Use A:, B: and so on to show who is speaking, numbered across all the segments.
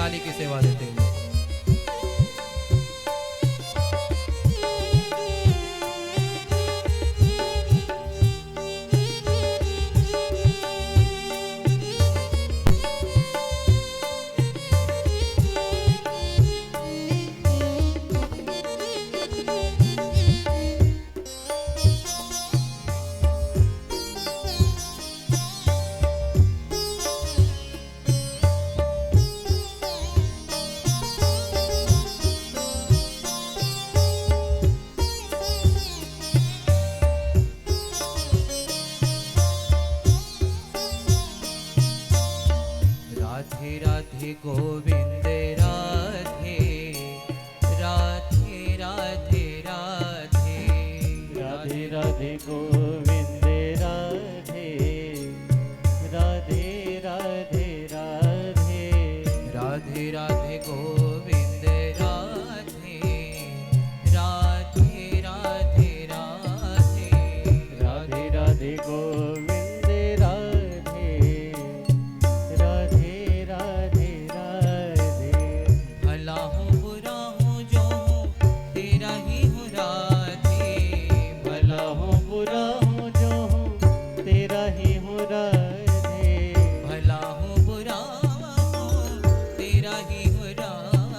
A: काली की सेवा देते हुए। राधे राधे गोविंद राधे राधे राधे राधे
B: राधे राधे गोविंद राधे राधे राधे राधे
A: राधे राधे गोविंद राधे राधे राधे राधे
B: राधे राधे गोविंद राधे राधे राधे राधे
A: भला हूँ बुरा हूँ जो हूँ तेरा ही हूँ राधे
B: भला हूँ बुरा हूँ जो हूँ तेरा ही हूँ राधे
A: भला हूँ बुरा हूँ तेरा ही हूँ राधे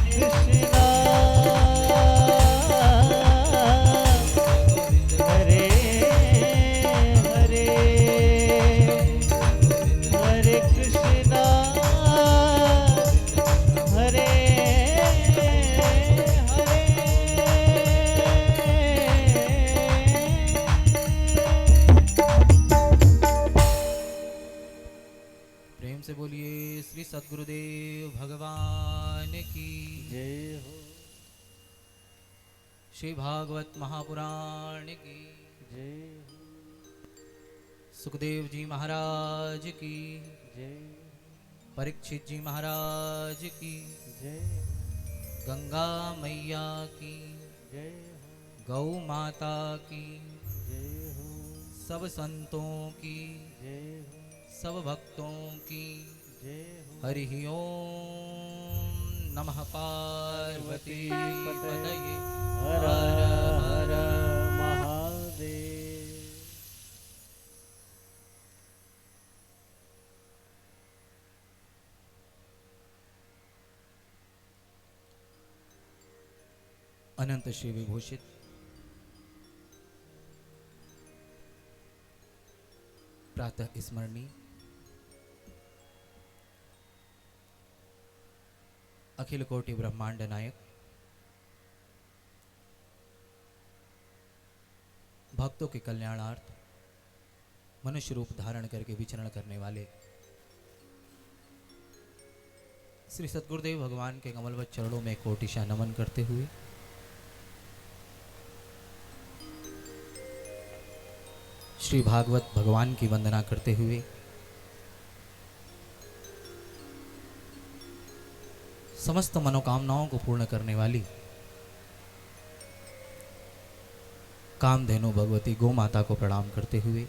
B: कृष्णा हरे हरे हरे कृष्णा हरे
A: प्रेम से बोलिए श्री सद्गुरुदेव भगवान की
B: जय हो
A: श्री भागवत महापुराण की
B: जय हो
A: सुखदेव जी महाराज की
B: जय
A: परीक्षित जी महाराज की
B: जय
A: गंगा मैया की
B: जय हो
A: गौ माता की
B: जय हो
A: सब संतों की
B: जय हो
A: सब भक्तों की
B: जय हो
A: हरि ओम नमः पार्वती पतये
B: हर हर महादेव।
A: अनंत श्री विभूषित प्रातः स्मरणीय अखिल कोटि ब्रह्मांड नायक भक्तों के कल्याणार्थ मनुष्य रूप धारण करके विचरण करने वाले श्री सद्गुरुदेव भगवान के कमलवत चरणों में कोटिशा नमन करते हुए श्री भागवत भगवान की वंदना करते हुए समस्त मनोकामनाओं को पूर्ण करने वाली कामधेनु भगवती गौ माता को प्रणाम करते हुए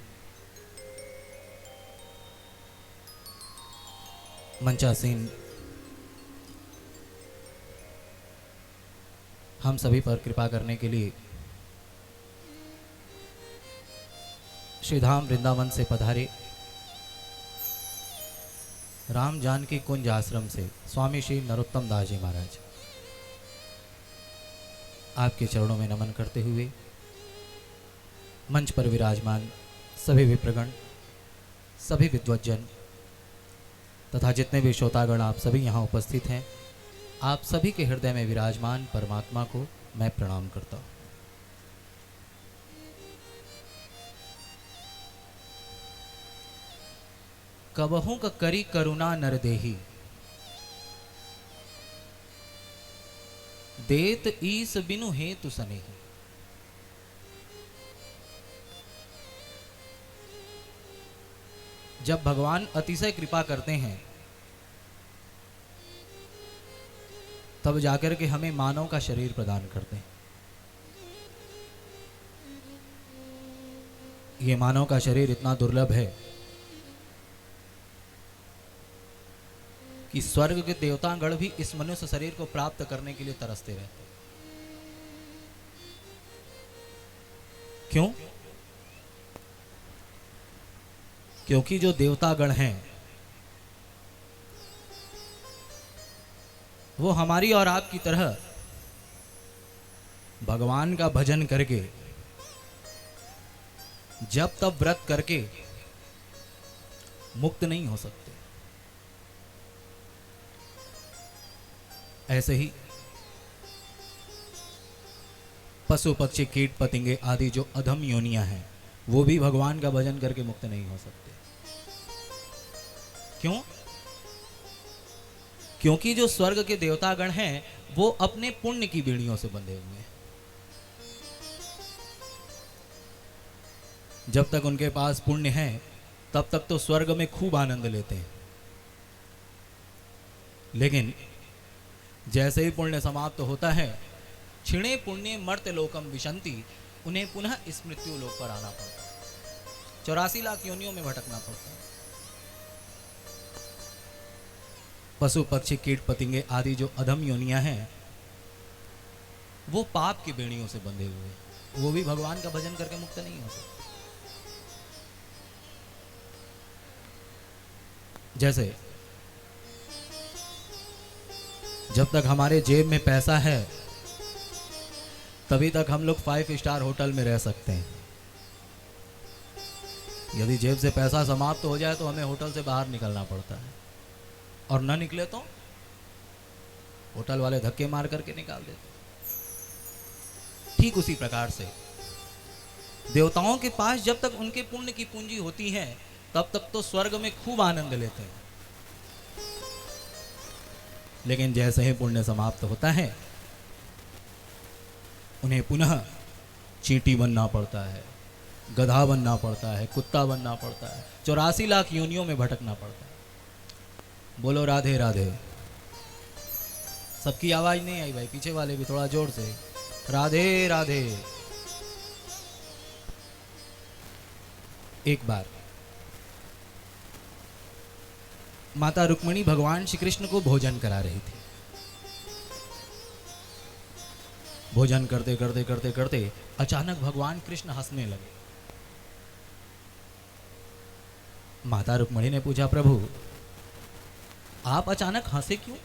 A: मंचासीन हम सभी पर कृपा करने के लिए श्रीधाम वृंदावन से पधारे राम जानकी कुंज आश्रम से स्वामी श्री नरोत्तम दास जी महाराज आपके चरणों में नमन करते हुए मंच पर विराजमान सभी विप्रगण सभी विद्वज्जन तथा जितने भी श्रोतागण आप सभी यहाँ उपस्थित हैं आप सभी के हृदय में विराजमान परमात्मा को मैं प्रणाम करता हूँ। कबहू का करी करुणा नर देही देत ईस बिनु हेतु सनेही। जब भगवान अतिशय कृपा करते हैं तब जाकर के हमें मानव का शरीर प्रदान करते हैं। ये मानव का शरीर इतना दुर्लभ है कि स्वर्ग के देवतागण भी इस मनुष्य शरीर को प्राप्त करने के लिए तरसते रहते हैं। क्यों? क्योंकि जो देवतागण हैं वो हमारी और आपकी तरह भगवान का भजन करके जब तब व्रत करके मुक्त नहीं हो सकते। ऐसे ही पशु पक्षी कीट पतंगे आदि जो अधम योनियां हैं वो भी भगवान का भजन करके मुक्त नहीं हो सकते। क्यों? क्योंकि जो स्वर्ग के देवतागण हैं वो अपने पुण्य की बेड़ियों से बंधे हुए हैं। जब तक उनके पास पुण्य है तब तक तो स्वर्ग में खूब आनंद लेते हैं, लेकिन जैसे ही पुण्य समाप्त होता है क्षिणे पुण्य मर्त्य लोकम विशंति, उन्हें पुनः इस मृत्यु लोक पर आना पड़ता है। 84 लाख योनियों में भटकना पड़ता है। पशु पक्षी कीट पतंगे आदि जो अधम योनियां हैं वो पाप की बेड़ियों से बंधे हुए हैं, वो भी भगवान का भजन करके मुक्त नहीं हो सकते। जैसे जब तक हमारे जेब में पैसा है तभी तक हम लोग 5 स्टार होटल में रह सकते हैं। यदि जेब से पैसा समाप्त हो जाए तो हमें होटल से बाहर निकलना पड़ता है, और न निकले तो होटल वाले धक्के मार करके निकाल देते। ठीक उसी प्रकार से देवताओं के पास जब तक उनके पुण्य की पूंजी होती है तब तक तो स्वर्ग में खूब आनंद लेते हैं, लेकिन जैसे ही पुण्य समाप्त होता है उन्हें पुनः चींटी बनना पड़ता है, गधा बनना पड़ता है, कुत्ता बनना पड़ता है, 84 लाख योनियों में भटकना पड़ता है। बोलो राधे राधे। सबकी आवाज नहीं आई भाई, पीछे वाले भी थोड़ा जोर से राधे राधे। एक बार माता रुक्मिणी भगवान श्री कृष्ण को भोजन करा रही थी। भोजन करते करते करते करते अचानक भगवान कृष्ण हंसने लगे। माता रुक्मिणी ने पूछा, प्रभु आप अचानक हंसे क्यों?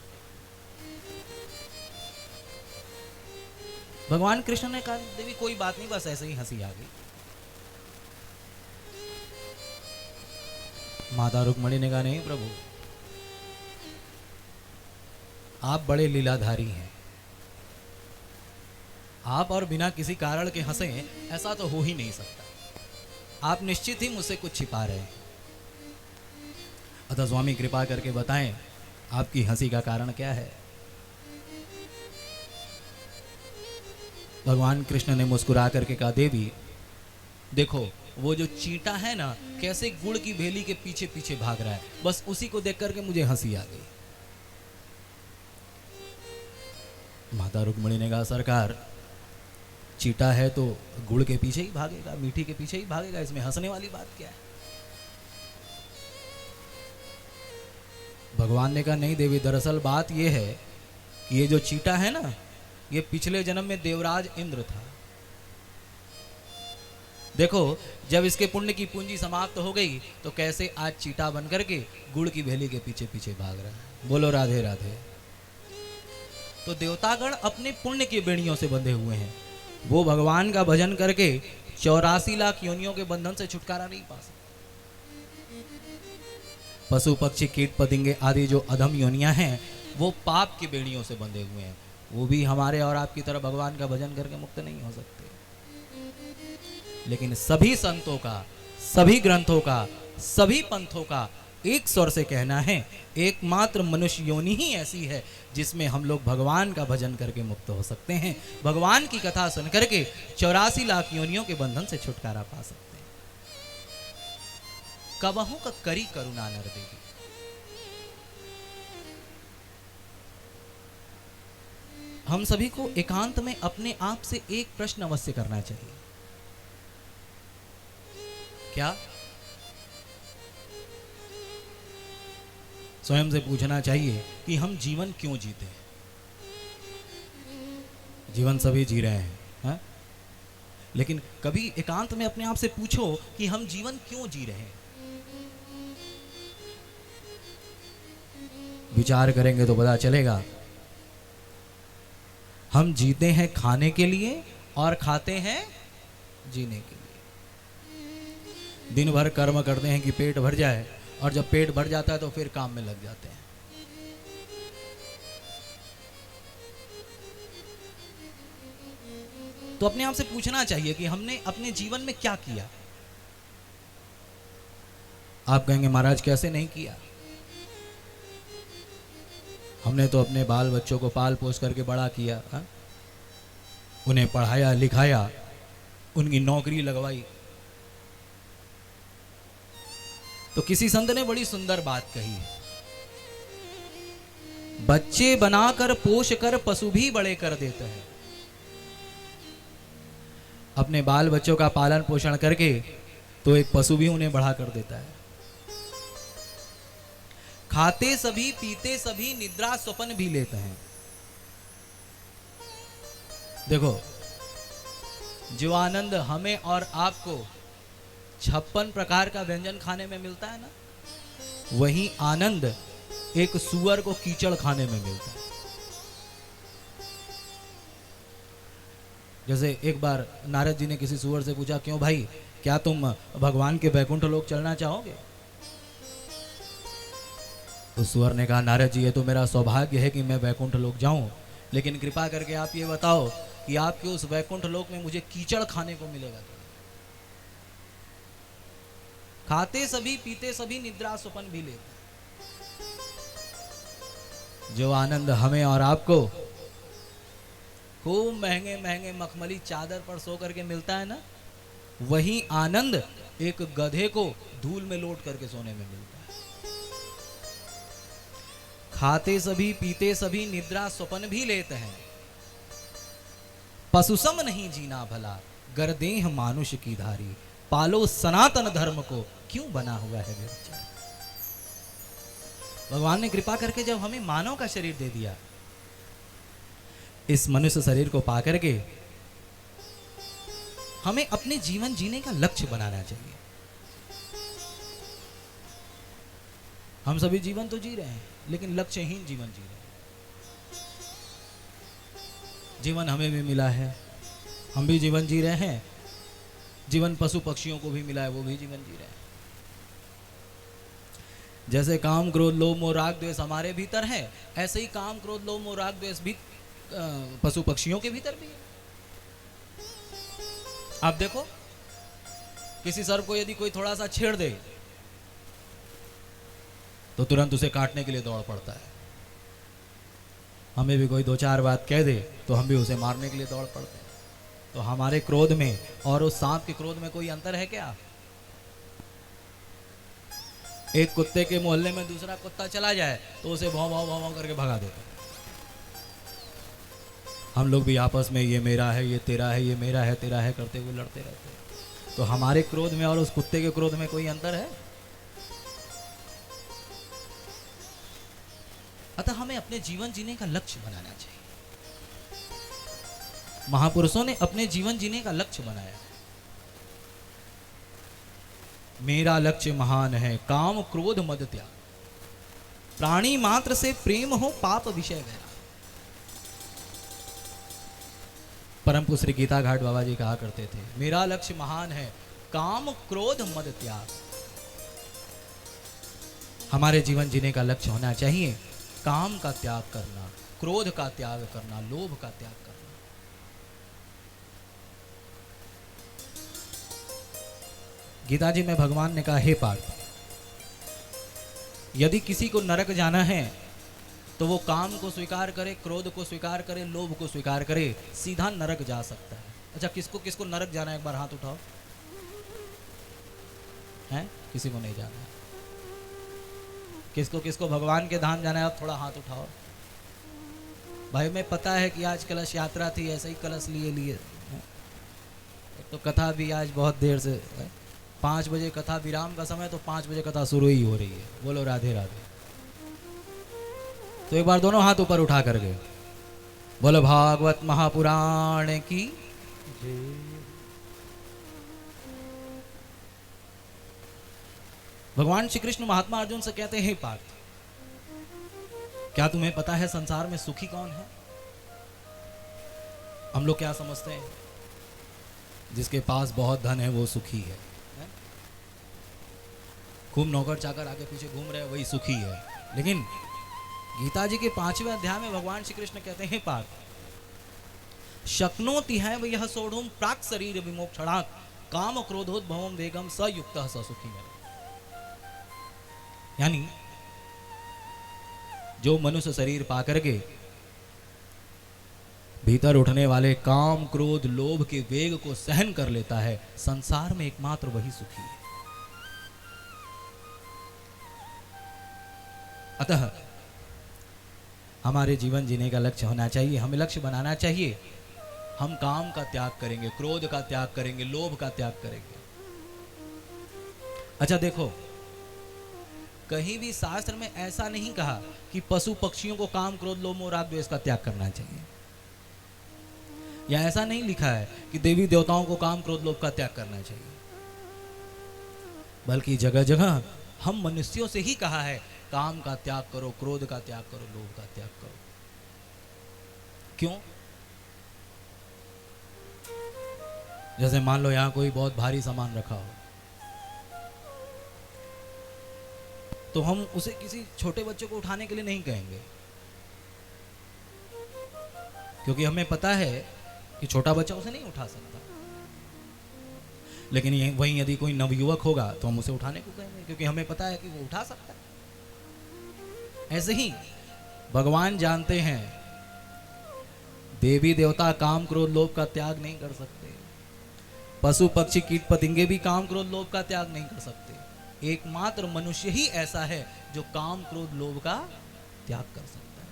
A: भगवान कृष्ण ने कहा, देवी कोई बात नहीं, बस ऐसे ही हंसी आ गई। माता रुक्मिणी ने कहा, नहीं प्रभु आप बड़े लीलाधारी हैं, आप और बिना किसी कारण के हंसे ऐसा तो हो ही नहीं सकता। आप निश्चित ही मुझसे कुछ छिपा रहे हैं, अतः स्वामी कृपा करके बताएं आपकी हंसी का कारण क्या है। भगवान कृष्ण ने मुस्कुरा करके कहा, देवी देखो वो जो चींटा है ना, कैसे गुड़ की भेली के पीछे पीछे भाग रहा है, बस उसी को देख करके मुझे हंसी आ गई। माता रुक्मिणी ने कहा, सरकार चींटा है तो गुड़ के पीछे ही भागेगा, मीठी के पीछे ही भागेगा, इसमें हंसने वाली बात क्या है? भगवान ने कहा, नहीं देवी, दरअसल बात यह है कि ये जो चींटा है ना, ये पिछले जन्म में देवराज इंद्र था। देखो जब इसके पुण्य की पूंजी समाप्त हो गई तो कैसे आज चींटा बन करके गुड़ की भेली के पीछे पीछे भाग रहा है। बोलो राधे राधे। तो देवतागण अपने पुण्य की बेड़ियों से बंधे हुए हैं, वो भगवान का भजन करके 84 लाख योनियों के बंधन से छुटकारा नहीं पा सकते। पशु पक्षी कीट पतंगे आदि जो अधम योनियां हैं वो पाप की बेड़ियों से बंधे हुए हैं, वो भी हमारे और आपकी तरह भगवान का भजन करके मुक्त नहीं हो सकते। लेकिन सभी संतों का, सभी ग्रंथों का, सभी पंथों का एक स्वर से कहना है, एकमात्र मनुष्य योनि ही ऐसी है जिसमें हम लोग भगवान का भजन करके मुक्त हो सकते हैं, भगवान की कथा सुन करके 84 लाख योनियों के बंधन से छुटकारा पा सकते हैं। कबहू का करी करुणा नर देवी। हम सभी को एकांत में अपने आप से एक प्रश्न अवश्य करना चाहिए। क्या? स्वयं से पूछना चाहिए कि हम जीवन क्यों जीते हैं। जीवन सभी जी रहे हैं, हा? लेकिन कभी एकांत में अपने आप से पूछो कि हम जीवन क्यों जी रहे हैं। विचार करेंगे तो पता चलेगा हम जीते हैं खाने के लिए और खाते हैं जीने के लिए। दिन भर कर्म करते हैं कि पेट भर जाए, और जब पेट भर जाता है तो फिर काम में लग जाते हैं। तो अपने आप से पूछना चाहिए कि हमने अपने जीवन में क्या किया। आप कहेंगे महाराज कैसे नहीं किया। हमने तो अपने बाल बच्चों को पाल पोस करके बड़ा किया, हा? उन्हें पढ़ाया लिखाया, उनकी नौकरी लगवाई। तो किसी संत ने बड़ी सुंदर बात कही है, बच्चे बनाकर पोष कर पशु भी बड़े कर देते हैं। अपने बाल बच्चों का पालन पोषण करके तो एक पशु भी उन्हें बढ़ा कर देता है। खाते सभी, पीते सभी, निद्रा स्वप्न भी लेते हैं। देखो जो आनंद हमें और आपको 56 प्रकार का व्यंजन खाने में मिलता है ना, वही आनंद एक सुअर को कीचड़ खाने में मिलता है। जैसे एक बार नारद जी ने किसी सुअर से पूछा, क्यों भाई, क्या तुम भगवान के बैकुंठ लोक चलना चाहोगे? उस सुअर ने कहा, नारद जी ये तो मेरा सौभाग्य है कि मैं बैकुंठ लोक जाऊं, लेकिन कृपा करके आप ये बताओ कि आपके उस बैकुंठ लोक में मुझे कीचड़ खाने को मिलेगा क्या? खाते सभी, पीते सभी, निद्रा स्वपन भी लेते। जो आनंद हमें और आपको खूब महंगे महंगे मखमली चादर पर सो करके मिलता है ना, वही आनंद एक गधे को धूल में लोट करके सोने में मिलता है। खाते सभी, पीते सभी, निद्रा स्वपन भी लेते हैं, पशुसम नहीं जीना भला, गर्देह मानुष की धारी, पालो सनातन धर्म को, क्यों बना हुआ है व्यभिचार। भगवान ने कृपा करके जब हमें मानव का शरीर दे दिया, इस मनुष्य शरीर को पा करके हमें अपने जीवन जीने का लक्ष्य बनाना चाहिए। हम सभी जीवन तो जी रहे हैं, लेकिन लक्ष्यहीन जीवन जी रहे हैं। जीवन हमें भी मिला है, हम भी जीवन जी रहे हैं, जीवन पशु पक्षियों को भी मिला है, वो भी जीवन जी रहे हैं। जैसे काम क्रोध लोभ मोह राग द्वेष हमारे भीतर है, ऐसे ही काम क्रोध लोभ मोह राग द्वेष भी पशु पक्षियों के भीतर भी है। आप देखो, किसी सर्प को यदि कोई थोड़ा सा छेड़ दे तो तुरंत उसे काटने के लिए दौड़ पड़ता है। हमें भी कोई दो चार बात कह दे तो हम भी उसे मारने के लिए दौड़ पड़ते हैं। तो हमारे क्रोध में और उस सांप के क्रोध में कोई अंतर है क्या? एक कुत्ते के मोहल्ले में दूसरा कुत्ता चला जाए तो उसे भौं भौं भौं भौं करके भगा देता है। हम लोग भी आपस में ये मेरा है, ये तेरा है, ये मेरा है, तेरा है करते हुए लड़ते रहते हैं। तो हमारे क्रोध में और उस कुत्ते के क्रोध में कोई अंतर है? अतः हमें अपने जीवन जीने का लक्ष्य बनाना चाहिए। महापुरुषों ने अपने जीवन जीने का लक्ष्य बनाया। मेरा लक्ष्य महान है, काम क्रोध मद त्याग, प्राणी मात्र से प्रेम हो, पाप विषय वैराग। परम पूज्य श्री गीता घाट बाबा जी कहा करते थे, मेरा लक्ष्य महान है, काम क्रोध मद त्याग। हमारे जीवन जीने का लक्ष्य होना चाहिए काम का त्याग करना, क्रोध का त्याग करना, लोभ का त्याग करना। गीता जी में भगवान ने कहा, हे पार्थ, यदि किसी को नरक जाना है तो वो काम को स्वीकार करे, क्रोध को स्वीकार करे, लोभ को स्वीकार करे, सीधा नरक जा सकता है। अच्छा, किसको किसको नरक जाना है, एक बार हाथ उठाओ। हैं? किसी को नहीं जाना है। किसको किसको भगवान के धाम जाना है, आप थोड़ा हाथ उठाओ। भाई मैं पता है कि आज कलश यात्रा थी, ऐसे ही कलश लिए लिए तो कथा भी आज बहुत देर से 5 बजे कथा विराम का समय, तो 5 बजे कथा शुरू ही हो रही है। बोलो राधे राधे। तो एक बार दोनों हाथ ऊपर उठा करके बोलो भागवत महापुराण की जय। भगवान श्री कृष्ण महात्मा अर्जुन से कहते हैं, पार्थ, क्या तुम्हें पता है संसार में सुखी कौन है? हम लोग क्या समझते हैं, जिसके पास बहुत धन है वो सुखी है, खूब नौकर चाकर आगे पीछे घूम रहे हैं वही सुखी है। लेकिन गीता जी के 5वें अध्याय में भगवान श्री कृष्ण कहते हैं, पार्थ, शक्नोति है वह सोढ़ुम प्राक शरीर विमोक्षणात् काम क्रोधोद्भवम वेगम स युक्तः स सुखी है। यानी जो मनुष्य शरीर पा करके भीतर उठने वाले काम क्रोध लोभ के वेग को सहन कर लेता है, संसार में एकमात्र वही सुखी है। अतः हमारे जीवन जीने का लक्ष्य होना चाहिए, हमें लक्ष्य बनाना चाहिए। हम काम का त्याग करेंगे, क्रोध का त्याग करेंगे, लोभ का त्याग करेंगे। अच्छा देखो, कहीं भी शास्त्र में ऐसा नहीं कहा कि पशु पक्षियों को काम क्रोध लोभ मोह राग द्वेष का त्याग करना चाहिए, या ऐसा नहीं लिखा है कि देवी देवताओं को काम क्रोध लोभ का त्याग करना चाहिए। बल्कि जगह जगह हम मनुष्यों से ही कहा है, काम का त्याग करो, क्रोध का त्याग करो, लोभ का त्याग करो। क्यों? जैसे मान लो यहाँ कोई बहुत भारी सामान रखा हो, तो हम उसे किसी छोटे बच्चे को उठाने के लिए नहीं कहेंगे, क्योंकि हमें पता है कि छोटा बच्चा उसे नहीं उठा सकता। लेकिन वहीं यदि कोई नवयुवक होगा तो हम उसे उठाने को कहेंगे, क्योंकि हमें पता है कि वो उठा सकता है। ऐसे ही भगवान जानते हैं देवी देवता काम क्रोध लोभ का त्याग नहीं कर सकते, पशु पक्षी कीट पतंगे भी काम क्रोध लोभ का त्याग नहीं कर सकते। एकमात्र मनुष्य ही ऐसा है जो काम क्रोध लोभ का त्याग कर सकता है।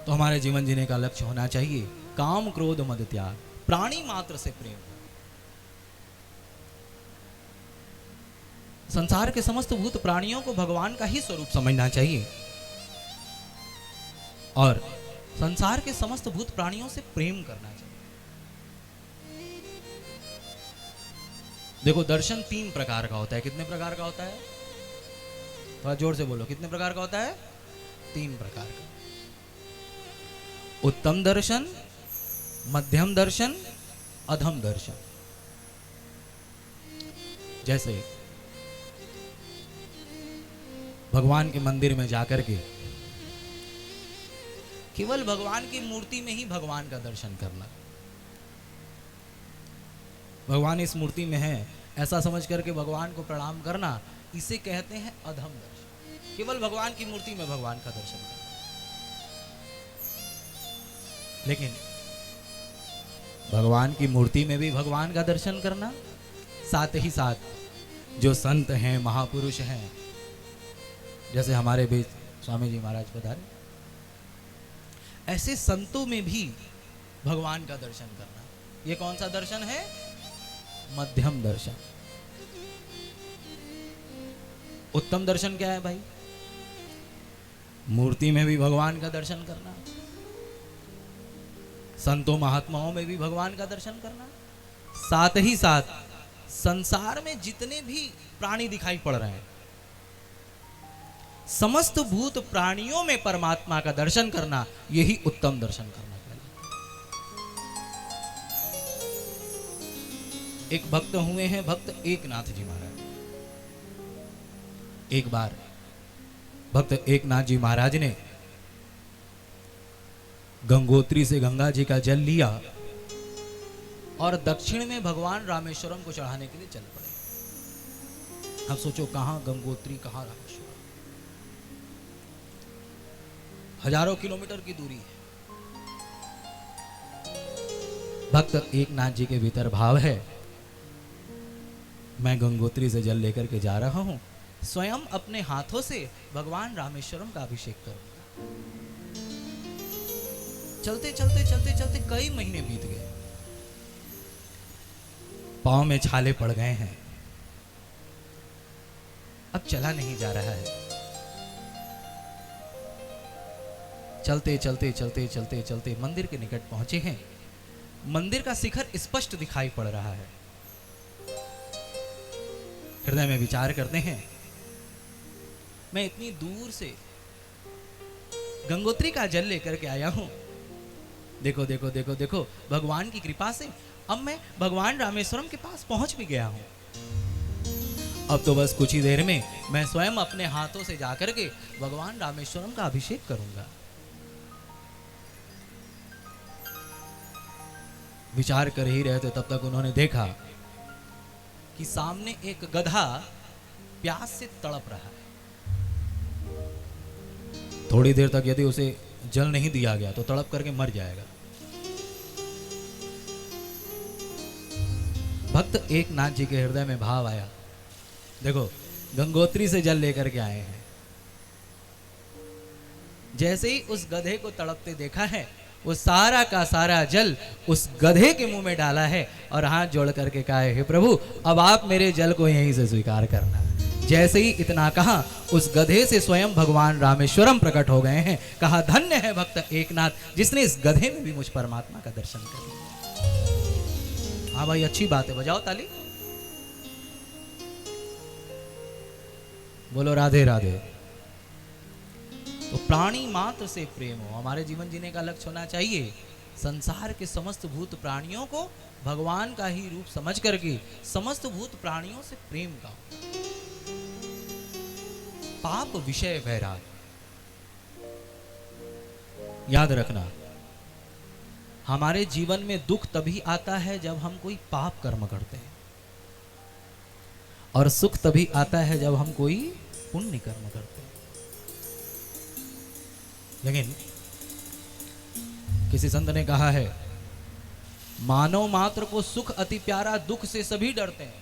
A: तो हमारे जीवन जीने का लक्ष्य होना चाहिए काम क्रोध मद त्याग, प्राणी मात्र से प्रेम। संसार के समस्त भूत प्राणियों को भगवान का ही स्वरूप समझना चाहिए और संसार के समस्त भूत प्राणियों से प्रेम करना चाहिए। देखो, दर्शन 3 प्रकार का होता है। कितने प्रकार का होता है? थोड़ा जोर से बोलो, कितने प्रकार का होता है? 3 प्रकार का। उत्तम दर्शन, मध्यम दर्शन, अधम दर्शन। जैसे भगवान के मंदिर में जाकर के केवल भगवान की मूर्ति में ही भगवान का दर्शन करना, भगवान इस मूर्ति में है ऐसा समझ करके भगवान को प्रणाम करना, इसे कहते हैं अधम दर्शन। केवल भगवान की मूर्ति में भगवान का दर्शन करना। लेकिन भगवान की मूर्ति में भी भगवान का दर्शन करना, साथ ही साथ जो संत हैं, महापुरुष हैं, जैसे हमारे बीच स्वामी जी महाराज पधारे, ऐसे संतों में भी भगवान का दर्शन करना। ये कौन सा दर्शन है? मध्यम दर्शन। उत्तम दर्शन क्या है भाई? मूर्ति में भी भगवान का दर्शन करना, संतों महात्माओं में भी भगवान का दर्शन करना, साथ ही साथ संसार में जितने भी प्राणी दिखाई पड़ रहे हैं, समस्त भूत प्राणियों में परमात्मा का दर्शन करना, यही उत्तम दर्शन करना कहलाता है। एक भक्त हुए हैं, भक्त एकनाथ जी महाराज। एक बार भक्त एकनाथ जी महाराज ने गंगोत्री से गंगा जी का जल लिया और दक्षिण में भगवान रामेश्वरम को चढ़ाने के लिए चल पड़े। अब सोचो, कहां गंगोत्री, कहां रामेश्वरम, हजारों किलोमीटर की दूरी है। भक्त एकनाथ जी के भीतर भाव है, मैं गंगोत्री से जल लेकर के जा रहा हूं, स्वयं अपने हाथों से भगवान रामेश्वरम का अभिषेक करूंगा। चलते चलते चलते चलते कई महीने बीत गए, पांव में छाले पड़ गए हैं, अब चला नहीं जा रहा है। चलते चलते चलते चलते चलते मंदिर के निकट पहुंचे हैं। मंदिर का शिखर स्पष्ट दिखाई पड़ रहा है। हृदय में विचार करते हैं, मैं इतनी दूर से गंगोत्री का जल लेकर के आया हूं, देखो देखो देखो देखो, भगवान की कृपा से अब मैं भगवान रामेश्वरम के पास पहुंच भी गया हूं। अब तो बस कुछ ही देर में मैं स्वयं अपने हाथों से जाकर के भगवान रामेश्वरम का अभिषेक करूंगा। विचार कर ही रहे थे, तब तक उन्होंने देखा कि सामने एक गधा प्यास से तड़प रहा है। थोड़ी देर तक यदि उसे जल नहीं दिया गया तो तड़प करके मर जाएगा। भक्त एकनाथ जी के हृदय में भाव आया, देखो गंगोत्री से जल लेकर के आए हैं, जैसे ही उस गधे को तड़पते देखा है, वो सारा का सारा जल उस गधे के मुंह में डाला है और हाथ जोड़ करके कहा है, हे प्रभु, अब आप मेरे जल को यहीं से स्वीकार करना। जैसे ही इतना कहा, उस गधे से स्वयं भगवान रामेश्वरम प्रकट हो गए हैं। कहा, धन्य है भक्त एकनाथ जिसने इस गधे में भी मुझ परमात्मा का दर्शन कर लिया। हाँ भाई, अच्छी बात है, बजाओ ताली, बोलो राधे राधे। तो प्राणी मात्र से प्रेम हो, हमारे जीवन जीने का लक्ष्य होना चाहिए संसार के समस्त भूत प्राणियों को भगवान का ही रूप समझ करके समस्त भूत प्राणियों से प्रेम का, पाप विषय वैराग। याद रखना, हमारे जीवन में दुख तभी आता है जब हम कोई पाप कर्म करते हैं, और सुख तभी आता है जब हम कोई पुण्य कर्म करते हैं। लेकिन किसी संत ने कहा है, मानव मात्र को सुख अति प्यारा, दुख से सभी डरते हैं।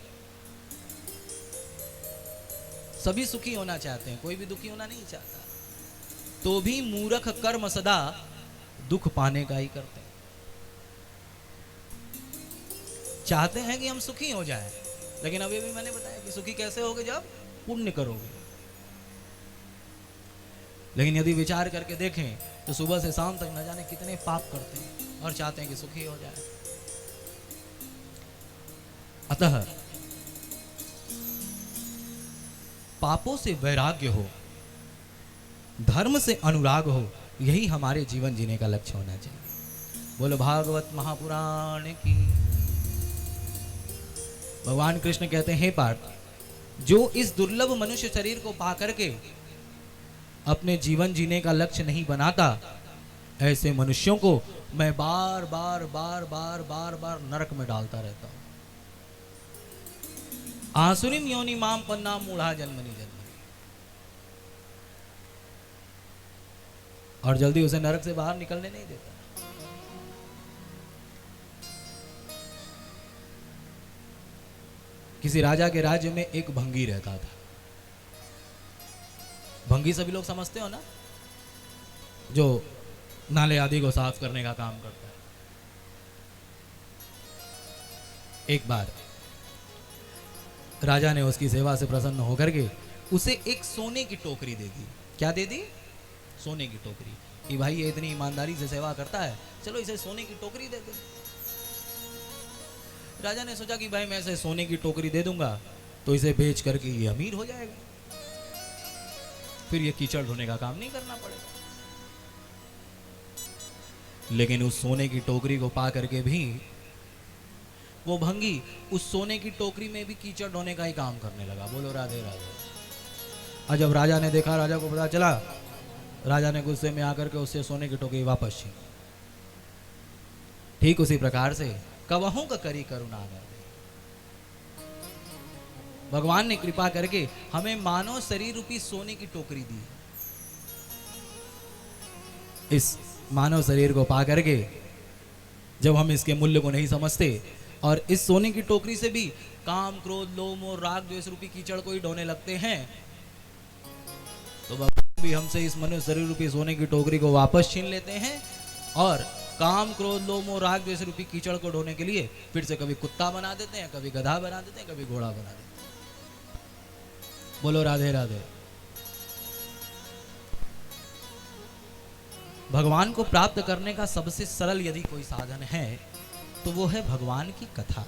A: सभी सुखी होना चाहते हैं, कोई भी दुखी होना नहीं चाहता। तो भी मूर्ख कर्म सदा दुख पाने का ही करते हैं। चाहते हैं कि हम सुखी हो जाएं, लेकिन अभी भी मैंने बताया कि सुखी कैसे होगे, जब पुण्य करोगे। लेकिन यदि विचार करके देखें तो सुबह से शाम तक न जाने कितने पाप करते हैं और चाहते हैं कि सुखी हो जाए। अतः पापों से वैराग्य हो, धर्म से अनुराग हो, यही हमारे जीवन जीने का लक्ष्य होना चाहिए। बोलो भागवत महापुराण की। भगवान कृष्ण कहते हैं, हे पार्थ, जो इस दुर्लभ मनुष्य शरीर को पा करके अपने जीवन जीने का लक्ष्य नहीं बनाता, ऐसे मनुष्यों को मैं बार बार बार बार बार बार नरक में डालता रहता हूं। आसुरीम योनि माम पन्ना मूढ़ा जन्मनि जन्मनि। और जल्दी उसे नरक से बाहर निकलने नहीं देता। किसी राजा के राज्य में एक भंगी रहता था। भंगी सभी लोग समझते हो ना, जो नाले आदि को साफ करने का काम करता है। एक बार राजा ने उसकी सेवा से प्रसन्न होकर के उसे एक सोने की टोकरी दे दी। क्या दे दी? सोने की टोकरी। कि भाई ये इतनी ईमानदारी से सेवा करता है, चलो इसे सोने की टोकरी दे दे। राजा ने सोचा कि भाई मैं इसे सोने की टोकरी दे दूंगा तो इसे बेच करके ये अमीर हो जाएगा, फिर ये कीचड़ धोने का काम नहीं करना पड़ेगा। लेकिन उस सोने की टोकरी को पा करके भी वो भंगी उस सोने की टोकरी में भी कीचड़ ढोने का ही काम करने लगा। बोलो राधे राधे। और जब राजा ने देखा, राजा को पता चला, राजा ने गुस्से में आकर के उससे सोने की टोकरी वापस छीन। ठीक उसी प्रकार से कवहू का करी करुणा कर दे। भगवान ने कृपा करके हमें मानव शरीर रूपी सोने की टोकरी दी। इस मानव शरीर को पा करके जब हम इसके मूल्य को नहीं समझते और इस सोने की टोकरी से भी काम, क्रोध, लोभ, मोह, राग, द्वेष रूपी कीचड़ को ही ढोने लगते हैं, तो भगवान भी हमसे इस मनुष्य शरीर रूपी सोने की टोकरी को वापस छीन लेते हैं और काम, क्रोध, लोभ, मोह, राग, द्वेष रूपी कीचड़ को ढोने के लिए फिर से कभी कुत्ता बना देते हैं, कभी गधा बना देते हैं, कभी घोड़ा बना देते हैं। बोलो राधे राधे। भगवान को प्राप्त करने का सबसे सरल यदि कोई साधन है तो वो है भगवान की कथा।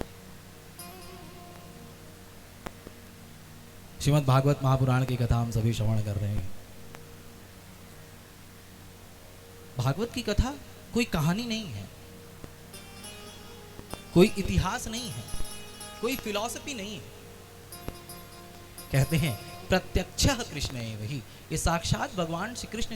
A: श्रीमद् भागवत महापुराण की कथा हम सभी श्रवण कर रहे हैं। भागवत की कथा कोई कहानी नहीं है, कोई इतिहास नहीं है, कोई फिलॉसफी नहीं है। कहते हैं प्रत्यक्ष कृष्ण है वही, ये साक्षात भगवान श्री कृष्ण